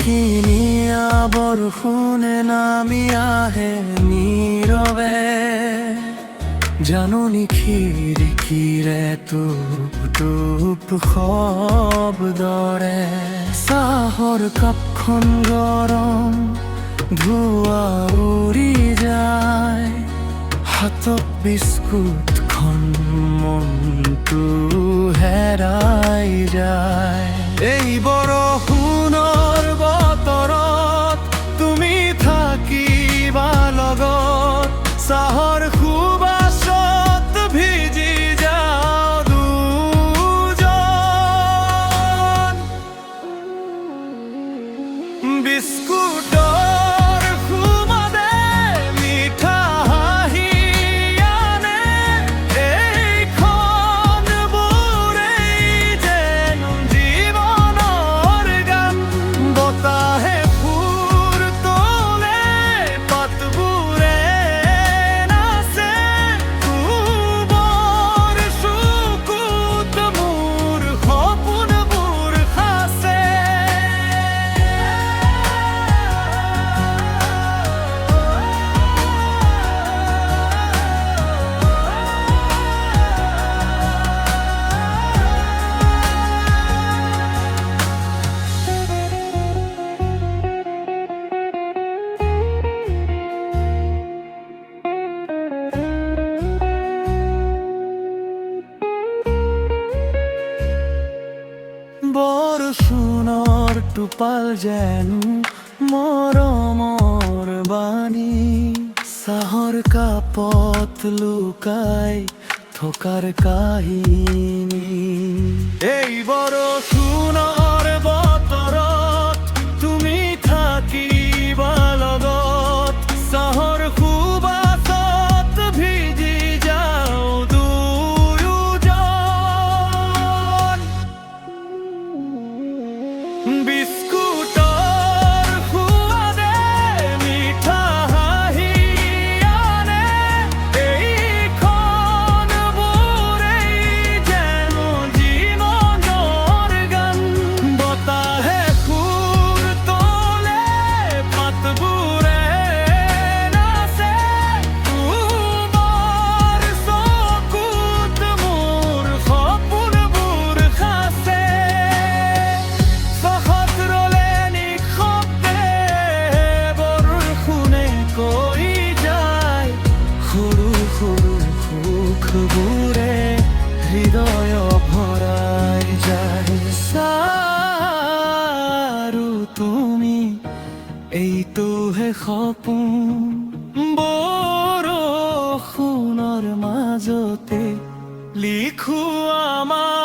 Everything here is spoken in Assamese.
কিনিয়া বৰষুণে নামি আহে নীৰৱে, জাননী খিৰিকীৰে টুপ টুপ শব্দৰে। চাহৰ কাপখন গৰম, ধোঁৱা উৰি যায়, হাতত বিস্কুটখন, মনটো হেৰাই যায়। এই বৰষুণৰ বতৰত তুমি থাকিবা লগত, চাহৰ সুবাসত ভিজি যাওঁ দুজন। বিস্কুটৰ সুবাদে মিঠা হাঁহি আনে, এইখন বোৰেই যেন জীৱনৰ গান। বতাহে ফুৰ তোলে, পাতবোৰে নাচে, পূবৰ চকুত মোৰ সপোনবোৰ সাঁচে। বৰষুণৰ টোপাল যেন মৰমৰ বাণী, চাহৰ কাপত লুকাই থকাৰ কাহিনী। এই বৰষুণৰ বতৰত তুমি থাকিবা লগত, চাহৰ সুবাসত ভিজি যাওঁ দুয়োজন। বিস্কুটৰ সুৱাদে মিঠা হাঁহি আনে, এইখন বোৰেই যেন জীৱনৰ গান। বতাহে সুৰ তোলে, পাতবোৰে নাচে, পূবৰ চকুত মোৰ সপোনবোৰ সাঁচে। চাহত ৰলে নিশব্দে বৰষুণে কৈ যায়, সৰু সৰু সুখবোৰে হৃদয় ভৰাই যায়। আৰু তুমি এইটোহে সপোন, বৰষুণৰ মাজতে লিখো আমাৰ